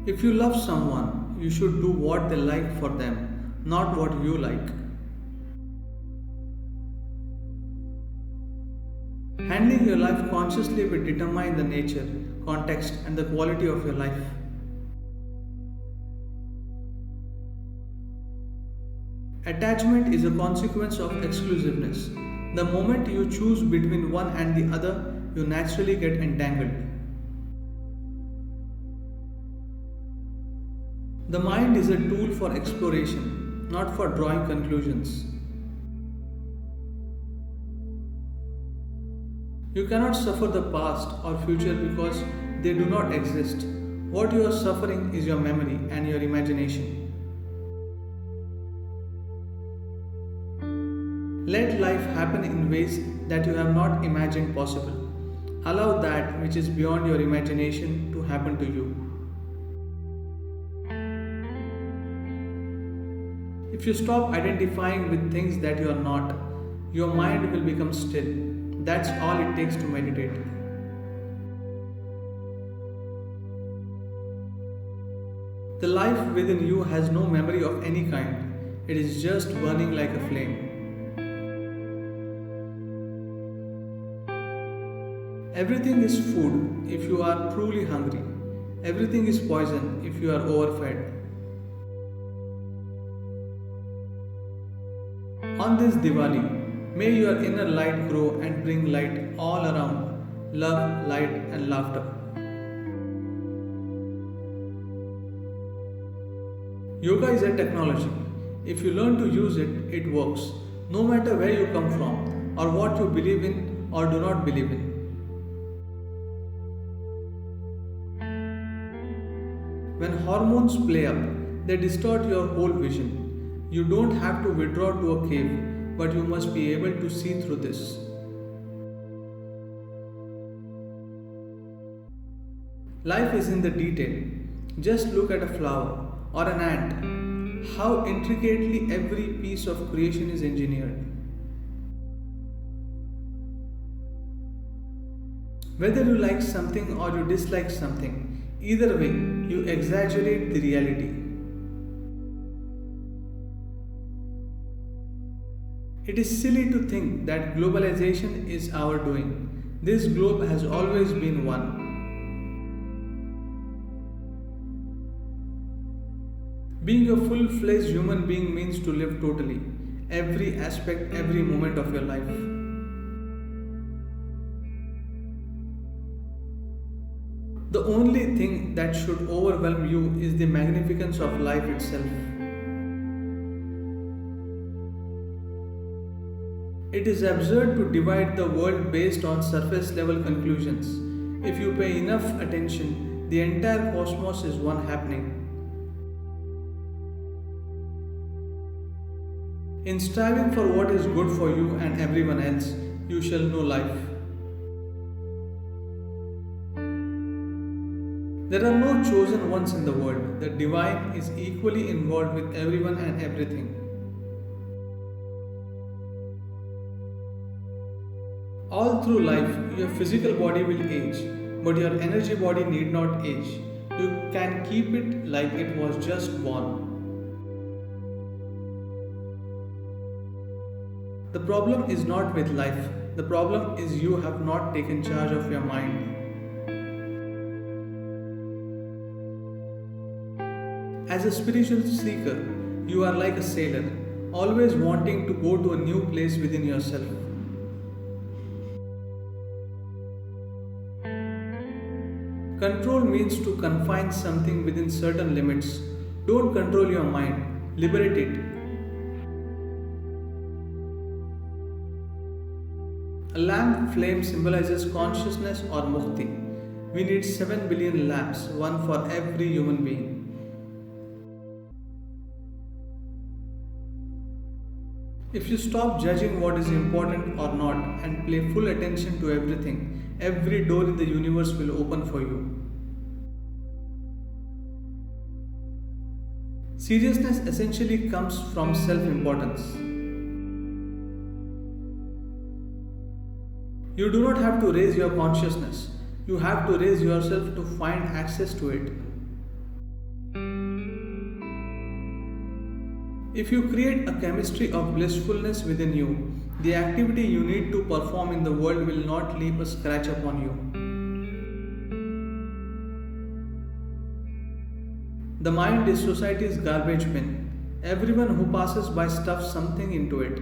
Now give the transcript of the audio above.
If you love someone, you should do what they like for them, not what you like. Handling your life consciously will determine the nature, context, and the quality of your life. Attachment is a consequence of exclusiveness. The moment you choose between one and the other, you naturally get entangled. The mind is a tool for exploration, not for drawing conclusions. You cannot suffer the past or future because they do not exist. What you are suffering is your memory and your imagination. Let life happen in ways that you have not imagined possible. Allow that which is beyond your imagination to happen to you. If you stop identifying with things that you are not, your mind will become still. That's all it takes to meditate. The life within you has no memory of any kind. It is just burning like a flame. Everything is food if you are truly hungry. Everything is poison if you are overfed. On this Diwali, may your inner light grow and bring light all around, love, light, and laughter. Yoga is a technology. If you learn to use it, it works, no matter where you come from, or what you believe in or do not believe in. When hormones play up, they distort your whole vision. You don't have to withdraw to a cave, but you must be able to see through this. Life is in the detail. Just look at a flower or an ant. How intricately every piece of creation is engineered. Whether you like something or you dislike something, either way, you exaggerate the reality. It is silly to think that globalization is our doing. This globe has always been one. Being a full-fledged human being means to live totally, every aspect, every moment of your life. The only thing that should overwhelm you is the magnificence of life itself. It is absurd to divide the world based on surface level conclusions. If you pay enough attention, the entire cosmos is one happening. In striving for what is good for you and everyone else, you shall know life. There are no chosen ones in the world. The divine is equally involved with everyone and everything. All through life, your physical body will age, but your energy body need not age. You can keep it like it was just born. The problem is not with life. The problem is you have not taken charge of your mind. As a spiritual seeker, you are like a sailor, always wanting to go to a new place within yourself. Control means to confine something within certain limits. Don't control your mind, liberate it. A lamp flame symbolizes consciousness or mukti. We need 7 billion lamps, one for every human being. If you stop judging what is important or not and pay full attention to everything, every door in the universe will open for you. Seriousness essentially comes from self-importance. You do not have to raise your consciousness. You have to raise yourself to find access to it. If you create a chemistry of blissfulness within you, the activity you need to perform in the world will not leave a scratch upon you. The mind is society's garbage bin. Everyone who passes by stuffs something into it.